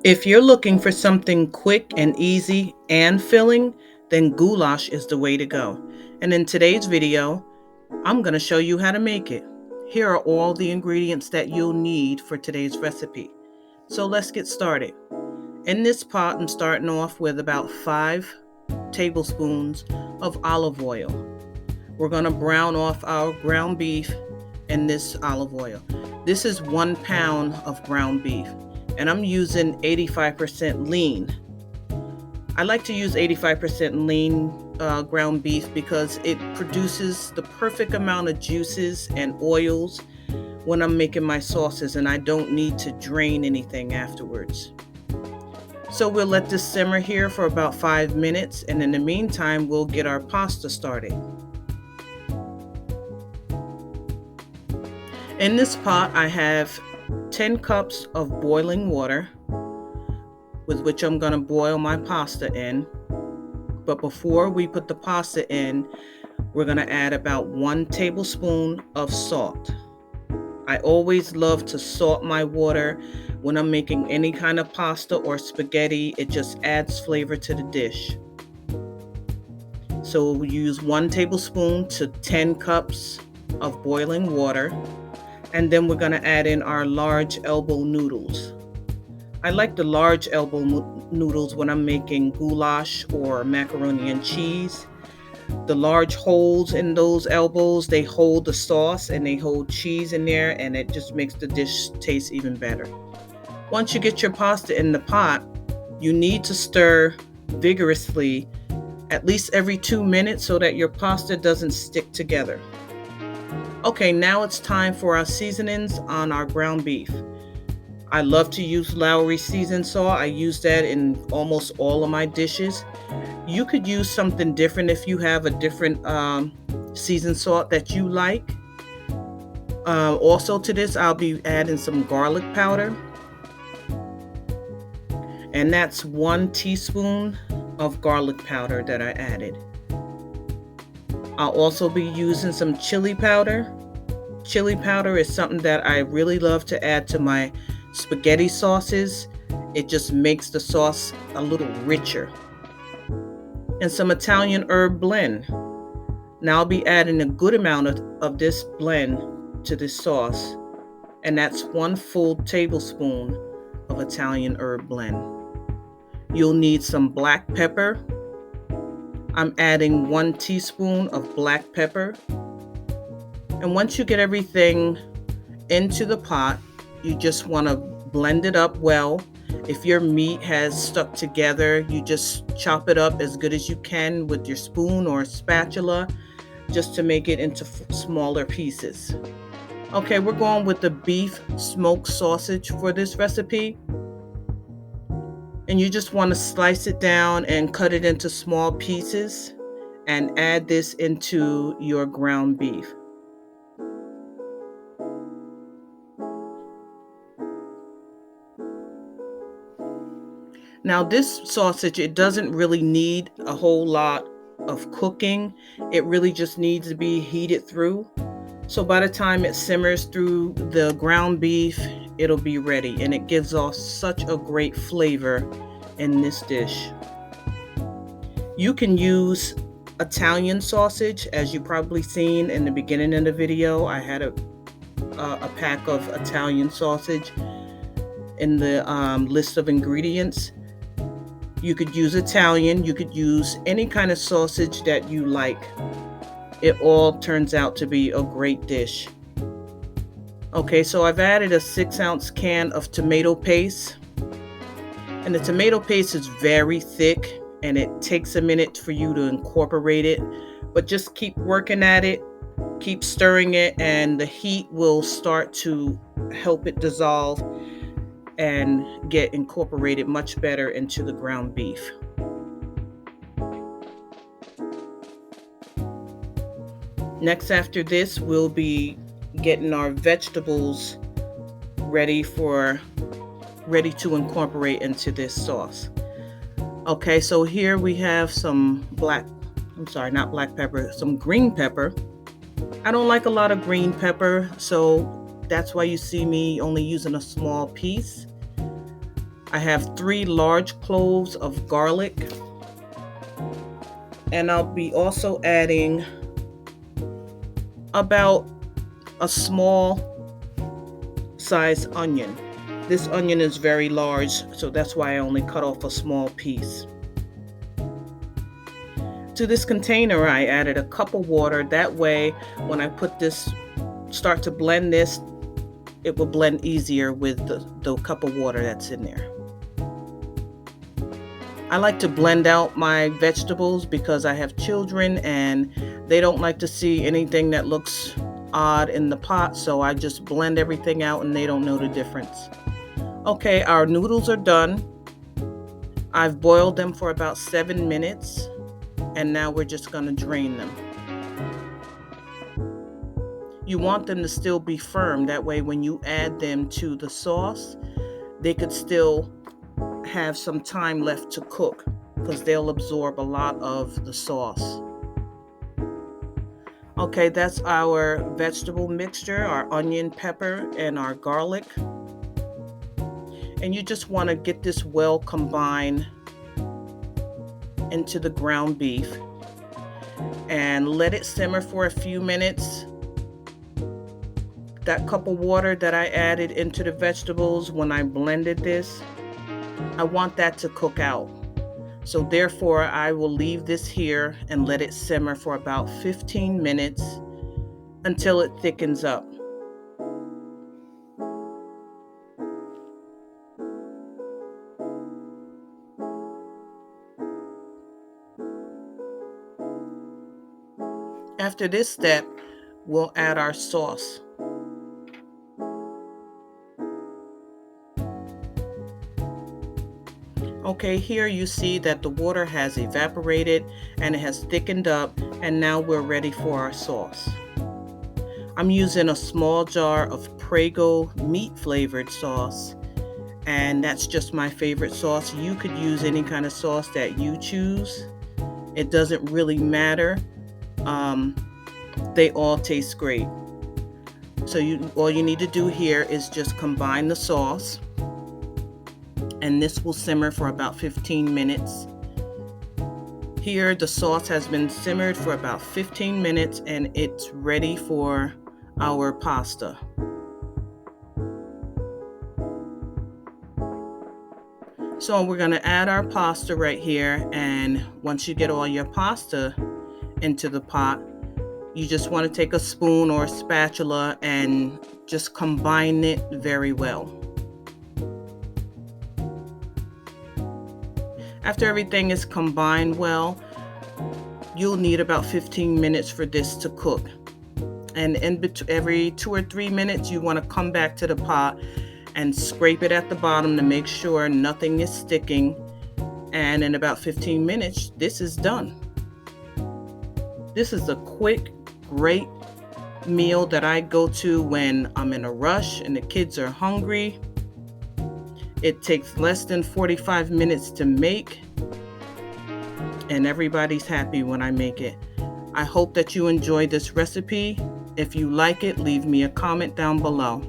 If you're looking for something quick and easy and filling, then goulash is the way to go. And in today's video, I'm going to show you how to make it. Here are all the ingredients that you'll need for today's recipe. So let's get started. In this pot, I'm starting off with about 5 tablespoons of olive oil. We're going to brown off our ground beef in this olive oil. This is 1 pound of ground beef, and I'm using 85% lean. I like to use 85% lean ground beef because it produces the perfect amount of juices and oils when I'm making my sauces, and I don't need to drain anything afterwards. So we'll let this simmer here for about 5 minutes, and in the meantime, we'll get our pasta started. In this pot, I have 10 cups of boiling water, with which I'm going to boil my pasta in. But before we put the pasta in, we're going to add about 1 tablespoon of salt. I always love to salt my water when I'm making any kind of pasta or spaghetti. It just adds flavor to the dish. So we use 1 tablespoon to 10 cups of boiling water. And then we're going to add in our large elbow noodles. I like the large elbow noodles when I'm making goulash or macaroni and cheese. The large holes in those elbows, they hold the sauce and they hold cheese in there, and it just makes the dish taste even better. Once you get your pasta in the pot, you need to stir vigorously at least every 2 minutes so that your pasta doesn't stick together. Okay, now it's time for our seasonings on our ground beef. I love to use Lowry seasoned salt. I use that in almost all of my dishes. You could use something different if you have a different seasoned salt that you like. Also to this, I'll be adding some garlic powder. And that's 1 teaspoon of garlic powder that I added. I'll also be using some chili powder. Chili powder is something that I really love to add to my spaghetti sauces. It just makes the sauce a little richer. And some Italian herb blend. Now I'll be adding a good amount of this blend to this sauce. And that's 1 full tablespoon of Italian herb blend. You'll need some black pepper. I'm adding 1 teaspoon of black pepper. And once you get everything into the pot, you just want to blend it up well. If your meat has stuck together, you just chop it up as good as you can with your spoon or spatula, just to make it into smaller pieces. Okay, we're going with the beef smoked sausage for this recipe. And you just want to slice it down and cut it into small pieces and add this into your ground beef. Now this sausage, it doesn't really need a whole lot of cooking. It really just needs to be heated through. So by the time it simmers through the ground beef, it'll be ready, and it gives off such a great flavor in this dish. You can use Italian sausage, as you probably seen in the beginning of the video. I had a pack of Italian sausage in the list of ingredients. You could use Italian, you could use any kind of sausage that you like. It all turns out to be a great dish. Okay, so I've added a 6-ounce can of tomato paste. And the tomato paste is very thick, and it takes a minute for you to incorporate it. But just keep working at it, keep stirring it, and the heat will start to help it dissolve and get incorporated much better into the ground beef. Next, after this, we'll be getting our vegetables ready to incorporate into this sauce. Okay, so here we have some some green pepper. I don't like a lot of green pepper, so that's why you see me only using a small piece. I have 3 large cloves of garlic, and I'll be also adding about a small size onion. This onion is very large, so that's why I only cut off a small piece. To this container, I added a cup of water. That way, when I start to blend this, it will blend easier with the cup of water that's in there. I like to blend out my vegetables because I have children and they don't like to see anything that looks odd in the pot, so I just blend everything out and they don't know the difference. Okay, our noodles are done. I've boiled them for about 7 minutes, and now we're just going to drain them. You want them to still be firm. That way when you add them to the sauce, they could still have some time left to cook because they'll absorb a lot of the sauce. Okay, that's our vegetable mixture, our onion, pepper, and our garlic. And you just want to get this well combined into the ground beef and let it simmer for a few minutes. That cup of water that I added into the vegetables when I blended this, I want that to cook out. So therefore, I will leave this here and let it simmer for about 15 minutes until it thickens up. After this step, we'll add our sauce. Okay, here you see that the water has evaporated and it has thickened up, and now we're ready for our sauce. I'm using a small jar of Prego meat flavored sauce, and that's just my favorite sauce. You could use any kind of sauce that you choose. It doesn't really matter. They all taste great. So all you need to do here is just combine the sauce, and this will simmer for about 15 minutes. Here the sauce has been simmered for about 15 minutes and it's ready for our pasta. So we're going to add our pasta right here, and once you get all your pasta into the pot, you just want to take a spoon or a spatula and just combine it very well. After everything is combined well, you'll need about 15 minutes for this to cook. And every 2 or 3 minutes, you want to come back to the pot and scrape it at the bottom to make sure nothing is sticking. And in about 15 minutes, this is done. This is a quick, great meal that I go to when I'm in a rush and the kids are hungry. It takes less than 45 minutes to make, and everybody's happy when I make it. I hope that you enjoy this recipe. If you like it, leave me a comment down below.